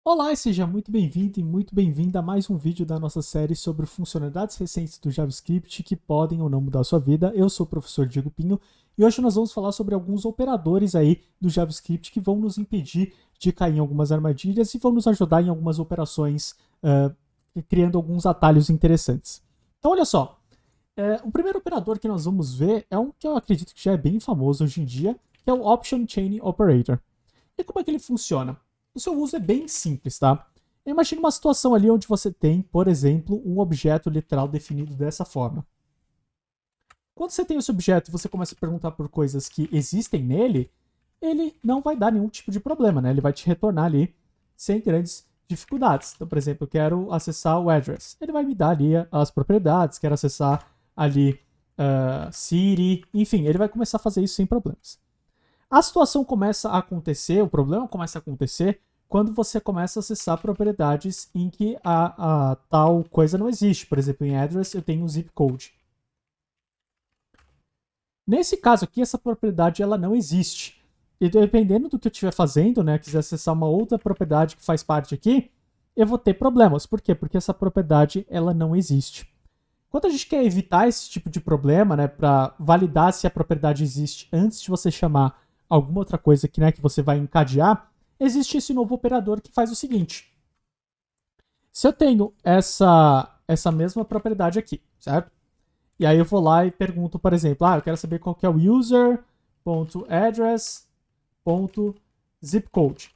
Olá e seja muito bem-vindo e muito bem-vinda a mais um vídeo da nossa série sobre funcionalidades recentes do JavaScript que podem ou não mudar a sua vida. Eu sou o professor Diego Pinho e hoje nós vamos falar sobre alguns operadores aí do JavaScript que vão nos impedir de cair em algumas armadilhas e vão nos ajudar em algumas operações, criando alguns atalhos interessantes. Então olha só, o primeiro operador que nós vamos ver é um que eu acredito que já é bem famoso hoje em dia, que é o Option Chain Operator. E como é que ele funciona? O seu uso é bem simples, tá? Imagine uma situação ali onde você tem, por exemplo, um objeto literal definido dessa forma. Quando você tem esse objeto e você começa a perguntar por coisas que existem nele, ele não vai dar nenhum tipo de problema, né? Ele vai te retornar ali sem grandes dificuldades. Então, por exemplo, eu quero acessar o address. Ele vai me dar ali as propriedades, quero acessar ali city, enfim, ele vai começar a fazer isso sem problemas. A situação começa a acontecer, o problema começa a acontecer quando você começa a acessar propriedades em que a tal coisa não existe. Por exemplo, em address eu tenho um zip code. Nesse caso aqui, essa propriedade ela não existe. E dependendo do que eu estiver fazendo, né, quiser acessar uma outra propriedade que faz parte aqui, eu vou ter problemas. Por quê? Porque essa propriedade ela não existe. Quando a gente quer evitar esse tipo de problema, né, para validar se a propriedade existe antes de você chamar alguma outra coisa que, né, que você vai encadear, existe esse novo operador que faz o seguinte. Se eu tenho essa mesma propriedade aqui, certo? E aí eu vou lá e pergunto, por exemplo, eu quero saber qual que é o user.address.zipcode.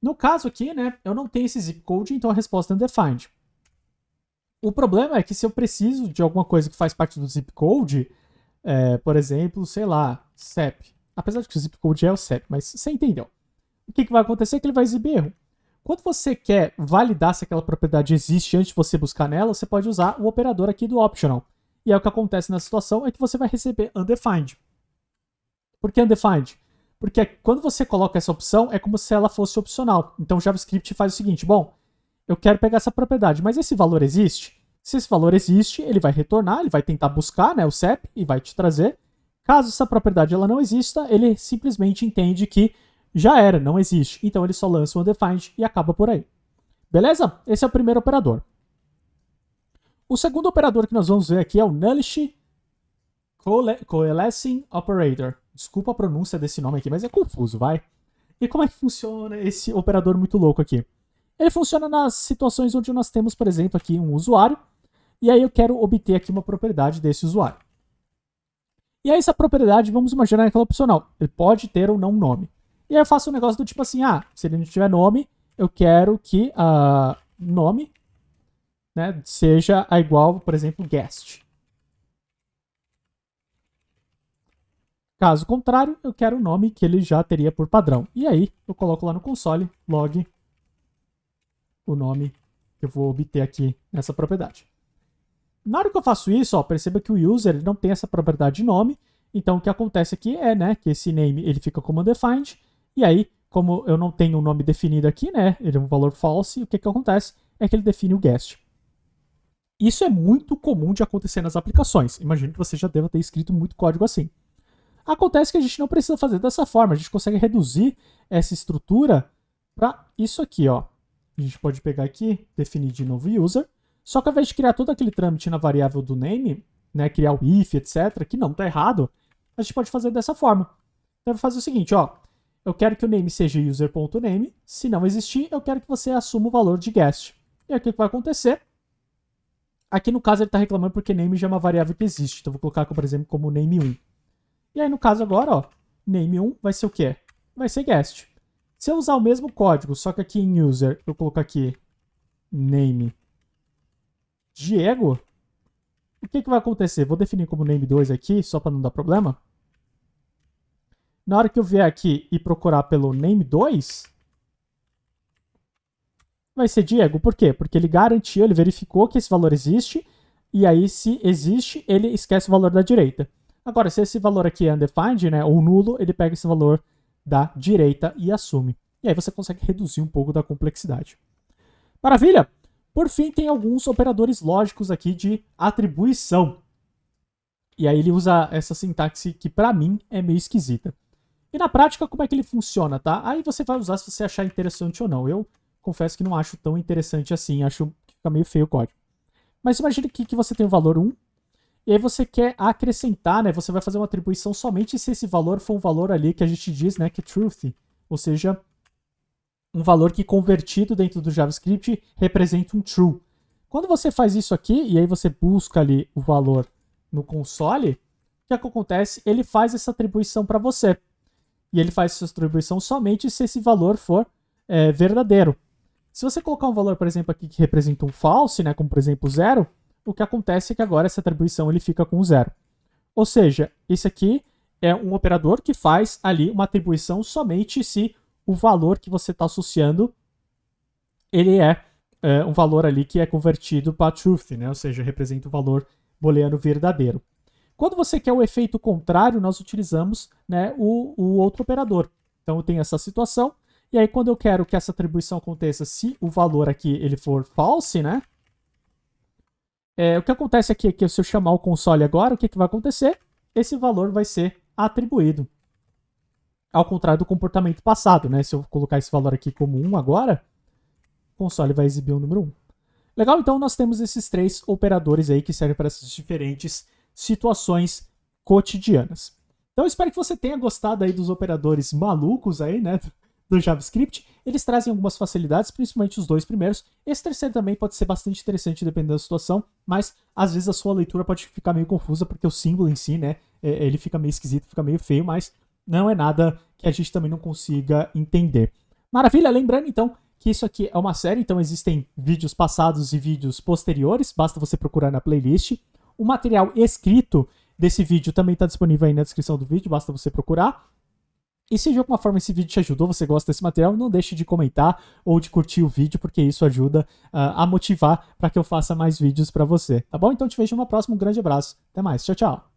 No caso aqui, né, eu não tenho esse zipcode, então a resposta é undefined. O problema é que se eu preciso de alguma coisa que faz parte do zipcode, por exemplo, sei lá, CEP. Apesar de que o zipcode é o CEP, mas você entendeu. O que vai acontecer é que ele vai exibir erro. Quando você quer validar se aquela propriedade existe antes de você buscar nela, você pode usar o operador aqui do optional. E aí o que acontece nessa situação é que você vai receber undefined. Por que undefined? Porque quando você coloca essa opção, é como se ela fosse opcional. Então o JavaScript faz o seguinte, bom, eu quero pegar essa propriedade, mas esse valor existe? Se esse valor existe, ele vai retornar, ele vai tentar buscar, né, o CEP e vai te trazer. Caso essa propriedade ela não exista, ele simplesmente entende que já era, não existe. Então ele só lança o undefined e acaba por aí. Beleza? Esse é o primeiro operador. O segundo operador que nós vamos ver aqui é o Nullish Coalescing Operator. Desculpa a pronúncia desse nome aqui, mas é confuso, vai. E como é que funciona esse operador muito louco aqui? Ele funciona nas situações onde nós temos, por exemplo, aqui um usuário, e aí eu quero obter aqui uma propriedade desse usuário. E aí essa propriedade, vamos imaginar aquela opcional. Ele pode ter ou não um nome. E aí eu faço um negócio do tipo assim, se ele não tiver nome, eu quero que nome, né, seja igual, por exemplo, guest. Caso contrário, eu quero o nome que ele já teria por padrão. E aí eu coloco lá no console, log, o nome que eu vou obter aqui nessa propriedade. Na hora que eu faço isso, perceba que o user não tem essa propriedade de nome. Então o que acontece aqui é, né, que esse name ele fica como undefined. E aí, como eu não tenho um nome definido aqui, né, ele é um valor false, o que acontece é que ele define o guest. Isso é muito comum de acontecer nas aplicações. Imagino que você já deva ter escrito muito código assim. Acontece que a gente não precisa fazer dessa forma, a gente consegue reduzir essa estrutura para isso aqui, ó. A gente pode pegar aqui, definir de novo user, só que ao invés de criar todo aquele trâmite na variável do name, né, criar o if, etc., que não está errado, a gente pode fazer dessa forma. Então eu vou fazer o seguinte, ó, eu quero que o name seja user.name, se não existir, eu quero que você assuma o valor de guest. E aí o que vai acontecer? Aqui no caso ele está reclamando porque name já é uma variável que existe, então eu vou colocar, por exemplo, como name1. E aí no caso agora, ó, name1 vai ser o quê? Vai ser guest. Se eu usar o mesmo código, só que aqui em user eu colocar aqui name Diego, o que vai acontecer? Vou definir como name2 aqui, só para não dar problema. Na hora que eu vier aqui e procurar pelo name2, vai ser Diego. Por quê? Porque ele garantiu, ele verificou que esse valor existe, e aí se existe, ele esquece o valor da direita. Agora, se esse valor aqui é undefined, né, ou nulo, ele pega esse valor da direita e assume. E aí você consegue reduzir um pouco da complexidade. Maravilha! Por fim, tem alguns operadores lógicos aqui de atribuição. E aí ele usa essa sintaxe que para mim é meio esquisita. E na prática, como é que ele funciona, tá? Aí você vai usar se você achar interessante ou não. Eu confesso que não acho tão interessante assim, acho que fica meio feio o código. Mas imagine que você tem o valor 1, e aí você quer acrescentar, né? Você vai fazer uma atribuição somente se esse valor for um valor ali que a gente diz, né, que é truth, ou seja, um valor que convertido dentro do JavaScript representa um true. Quando você faz isso aqui, e aí você busca ali o valor no console, o que acontece? Ele faz essa atribuição para você. E ele faz essa atribuição somente se esse valor for verdadeiro. Se você colocar um valor, por exemplo, aqui que representa um false, né, como por exemplo 0, o que acontece é que agora essa atribuição ele fica com 0. Ou seja, esse aqui é um operador que faz ali uma atribuição somente se o valor que você está associando ele é um valor ali que é convertido para truth, né? Ou seja, representa o valor booleano verdadeiro. Quando você quer o efeito contrário, nós utilizamos, né, o outro operador. Então eu tenho essa situação, e aí quando eu quero que essa atribuição aconteça se o valor aqui ele for false, né? O que acontece aqui é que se eu chamar o console agora, o que vai acontecer? Esse valor vai ser atribuído. Ao contrário do comportamento passado, né? Se eu colocar esse valor aqui como 1 agora, o console vai exibir o número 1. Legal? Então nós temos esses 3 operadores aí que servem para essas diferentes situações cotidianas. Então eu espero que você tenha gostado aí dos operadores malucos aí, né, do JavaScript. Eles trazem algumas facilidades, principalmente os 2 primeiros. Esse terceiro também pode ser bastante interessante dependendo da situação, mas às vezes a sua leitura pode ficar meio confusa porque o símbolo em si, né, ele fica meio esquisito, fica meio feio, mas não é nada que a gente também não consiga entender. Maravilha, lembrando então que isso aqui é uma série, então existem vídeos passados e vídeos posteriores, basta você procurar na playlist. O material escrito desse vídeo também está disponível aí na descrição do vídeo, basta você procurar. E se de alguma forma esse vídeo te ajudou, você gosta desse material, não deixe de comentar ou de curtir o vídeo, porque isso ajuda a motivar para que eu faça mais vídeos para você, tá bom? Então te vejo numa próxima, um grande abraço, até mais, tchau, tchau!